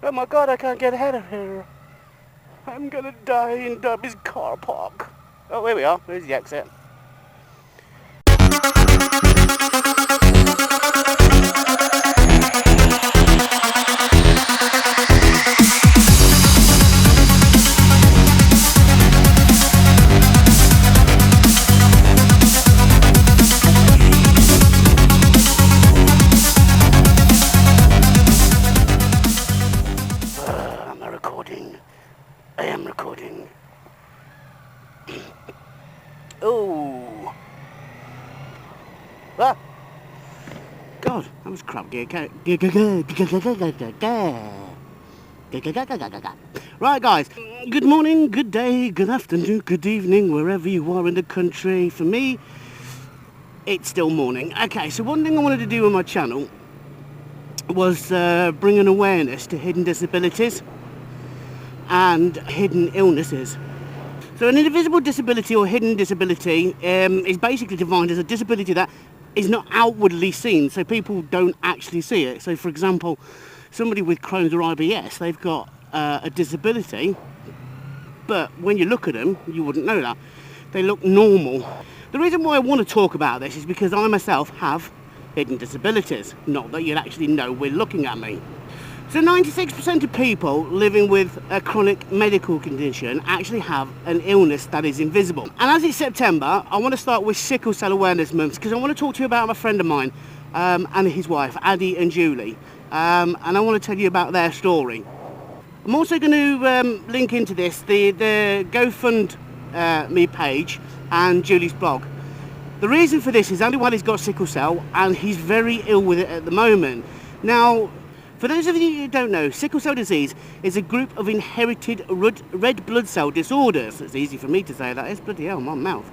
Oh my god, I can't get out of here. I'm gonna die in Derby's car park. Oh, here we are. There's the exit. I am recording. Oh. Ah. God, that was crap. Right, guys. Good morning, good day, good afternoon, good evening, wherever you are in the country. For me, it's still morning. Okay, so one thing I wanted to do on my channel was bring an awareness to hidden disabilities and hidden illnesses. So an invisible disability or hidden disability is basically defined as a disability that is not outwardly seen, so people don't actually see it. So for example, somebody with Crohn's or IBS, they've got a disability, but when you look at them, you wouldn't know that. They look normal. The reason why I want to talk about this is because I myself have hidden disabilities. Not that you'd actually know we're looking at me. So 96% of people living with a chronic medical condition actually have an illness that is invisible. And as it's September, I want to start with Sickle Cell Awareness Month because I want to talk to you about a friend of mine and his wife, Addy and Julie. And I want to tell you about their story. I'm also going to link into this the GoFundMe page and Julie's blog. The reason for this is Adewale's got sickle cell and he's very ill with it at the moment. Now, for those of you who don't know, sickle cell disease is a group of inherited red blood cell disorders. It's easy for me to say that, it's bloody hell, my mouth.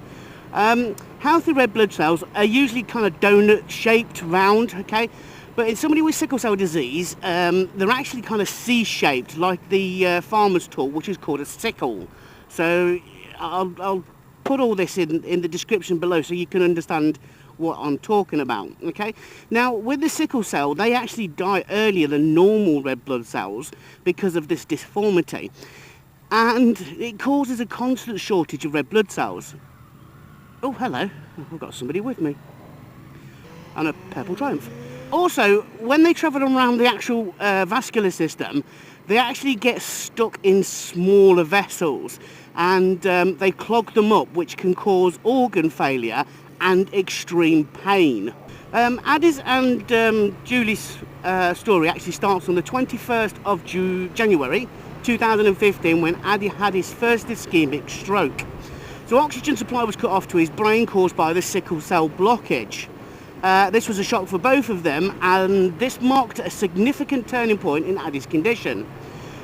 Healthy red blood cells are usually kind of donut-shaped, round, okay? But in somebody with sickle cell disease, they're actually kind of C-shaped, like the farmer's tool, which is called a sickle. So I'll put all this in the description below so you can understand what I'm talking about, okay? Now, with the sickle cell, they actually die earlier than normal red blood cells because of this deformity. And it causes a constant shortage of red blood cells. Oh, hello. I've got somebody with me. And a purple Triumph. Also, when they travel around the actual vascular system, they actually get stuck in smaller vessels and they clog them up, which can cause organ failure and extreme pain. Addy's and Julie's story actually starts on the 21st of January 2015 when Addy had his first ischemic stroke. So oxygen supply was cut off to his brain caused by the sickle cell blockage. This was a shock for both of them and this marked a significant turning point in Addy's condition.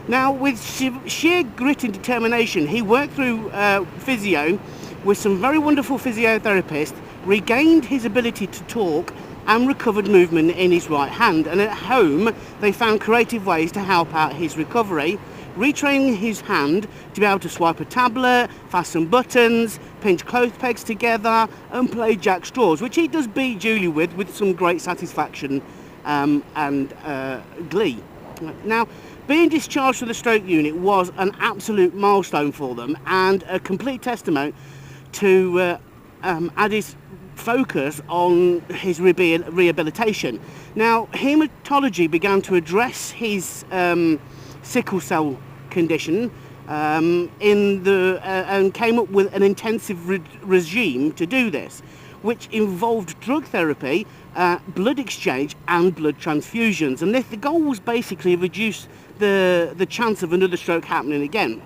Now, with sheer grit and determination, he worked through physio with some very wonderful physiotherapists, regained his ability to talk and recovered movement in his right hand. And at home, they found creative ways to help out his recovery, retraining his hand to be able to swipe a tablet, fasten buttons, pinch clothes pegs together and play jack straws, which he does beat Julie with some great satisfaction and glee. Now, being discharged from the stroke unit was an absolute milestone for them and a complete testament to Addy's focus on his rehabilitation. Now, haematology began to address his sickle cell condition and came up with an intensive regime to do this, which involved drug therapy, blood exchange and blood transfusions. And the goal was basically to reduce the chance of another stroke happening again.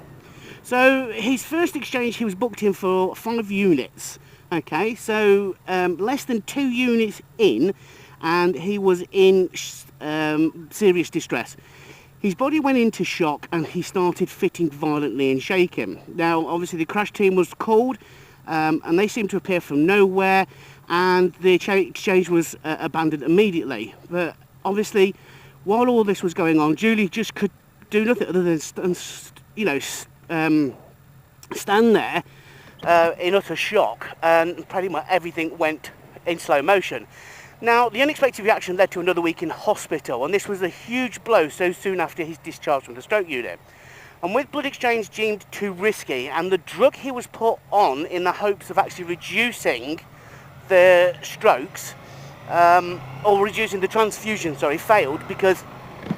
So his first exchange, he was booked in for 5 units. Okay, so less than 2 units in, and he was in serious distress. His body went into shock and he started fitting violently and shaking. Now, obviously the crash team was called and they seemed to appear from nowhere and the exchange was abandoned immediately. But obviously, while all this was going on, Julie just could do nothing other than stand there in utter shock, and pretty much everything went in slow motion. Now, the unexpected reaction led to another week in hospital, and this was a huge blow so soon after his discharge from the stroke unit. And with blood exchange deemed too risky, and the drug he was put on in the hopes of actually reducing the strokes, or reducing the transfusion, failed because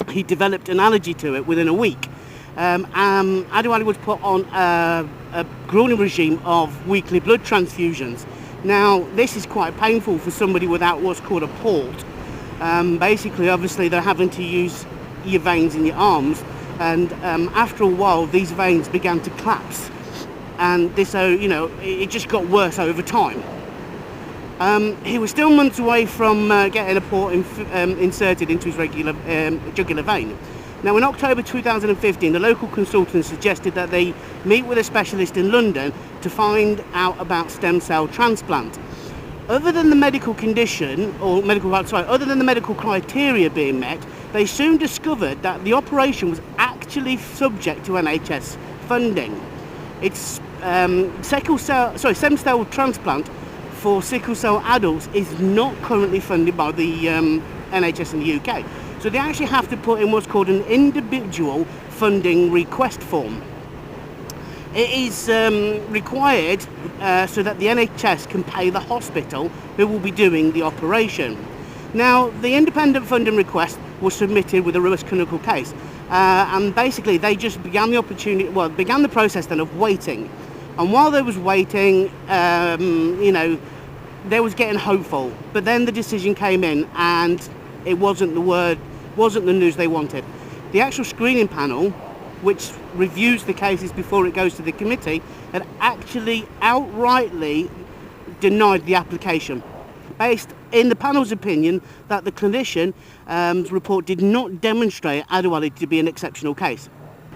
he developed an allergy to it within a week. Adewale was put on a grueling regime of weekly blood transfusions. Now, this is quite painful for somebody without what's called a port. Basically, obviously, they're having to use your veins in your arms, and after a while, these veins began to collapse, and this, it just got worse over time. He was still months away from getting a port inserted into his regular jugular vein. Now, in October 2015, the local consultant suggested that they meet with a specialist in London to find out about stem cell transplant. Other than the medical condition, other than the medical criteria being met, they soon discovered that the operation was actually subject to NHS funding. It's stem cell transplant for sickle cell adults is not currently funded by the NHS in the UK. So they actually have to put in what's called an individual funding request form. It is required so that the NHS can pay the hospital who will be doing the operation. Now, the independent funding request was submitted with a robust clinical case, and basically they just began the process then of waiting. And while they was waiting, they was getting hopeful, but then the decision came in, and it wasn't the news they wanted. The actual screening panel, which reviews the cases before it goes to the committee, had actually outrightly denied the application, based in the panel's opinion that the clinician's report did not demonstrate Adewale to be an exceptional case.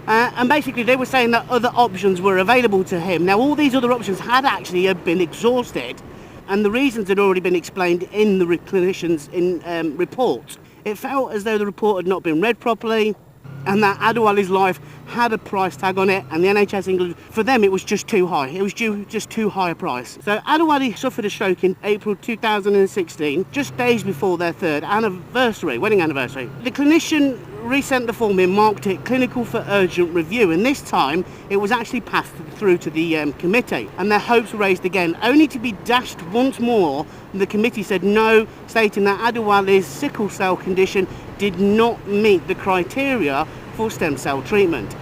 And basically they were saying that other options were available to him. Now, all these other options had actually been exhausted, and the reasons had already been explained in the clinician's report. It felt as though the report had not been read properly, and that Adewale's life had a price tag on it, and the NHS England, for them, it was just too high. It was just too high a price. So Adewale suffered a stroke in April 2016, just days before their wedding anniversary. The clinician resent the form in, marked it clinical for urgent review, and this time it was actually passed through to the committee, and their hopes were raised again, only to be dashed once more. The committee said no, stating that Adewale's sickle cell condition did not meet the criteria for stem cell treatment.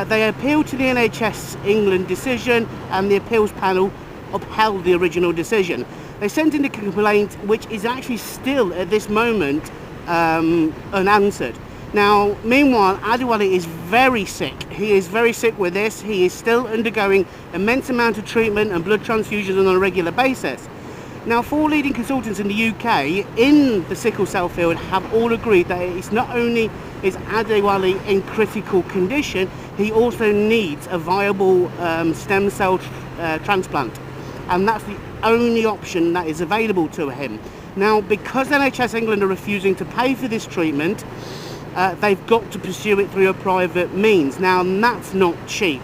They appealed to the NHS England decision, and the appeals panel upheld the original decision. They sent in a complaint which is actually still at this moment unanswered. Now, meanwhile, Adewale is very sick. He is very sick with this. He is still undergoing immense amount of treatment and blood transfusions on a regular basis. Now, 4 leading consultants in the UK in the sickle cell field have all agreed that it's not only is Adewale in critical condition, he also needs a viable stem cell transplant, and that's the only option that is available to him. Now, because NHS England are refusing to pay for this treatment, they've got to pursue it through a private means. Now, that's not cheap.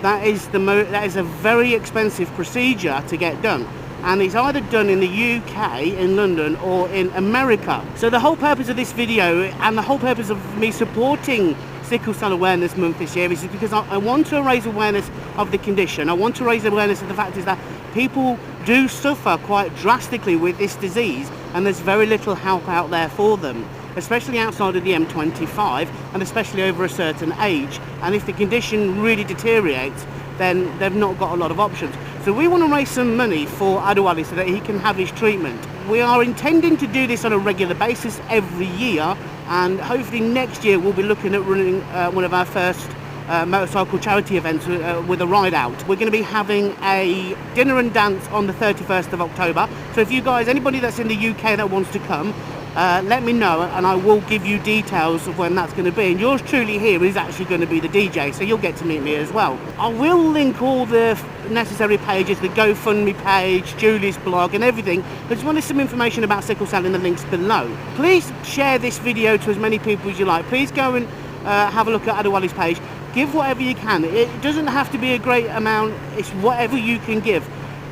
That is a very expensive procedure to get done, and it's either done in the UK, in London, or in America. So the whole purpose of this video, and the whole purpose of me supporting Sickle Cell Awareness Month this year, is because I want to raise awareness of the condition. I want to raise awareness of the fact is that people do suffer quite drastically with this disease, and there's very little help out there for them, especially outside of the M25, and especially over a certain age. And if the condition really deteriorates, then they've not got a lot of options. So we want to raise some money for Adewale so that he can have his treatment. We are intending to do this on a regular basis every year, and hopefully next year we'll be looking at running one of our first motorcycle charity events with a ride out. We're going to be having a dinner and dance on the 31st of October. So if you guys, anybody that's in the UK that wants to come, let me know, and I will give you details of when that's going to be. And yours truly here is actually going to be the DJ, so you'll get to meet me as well. I will link all the necessary pages, the GoFundMe page, Julie's blog and everything. I just wanted some information about sickle cell in the links below. Please share this video to as many people as you like. Please go and have a look at Adewale's page. Give whatever you can. It doesn't have to be a great amount, it's whatever you can give.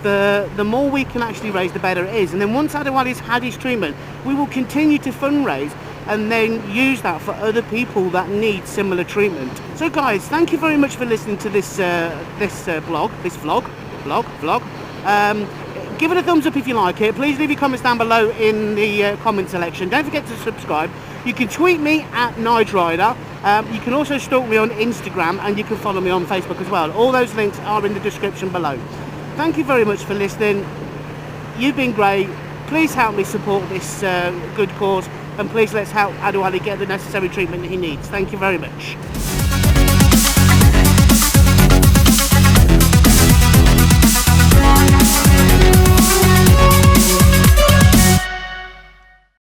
the more we can actually raise, the better it is. And then once Adewale's had his treatment, we will continue to fundraise and then use that for other people that need similar treatment. So guys, thank you very much for listening to this vlog. Give it a thumbs up if you like it. Please leave your comments down below in the comment section. Don't forget to subscribe. You can tweet me at Nige-Rider. You can also stalk me on Instagram, and you can follow me on Facebook as well. All those links are in the description below. Thank you very much for listening. You've been great. Please help me support this good cause, and please let's help Adewale get the necessary treatment he needs. Thank you very much.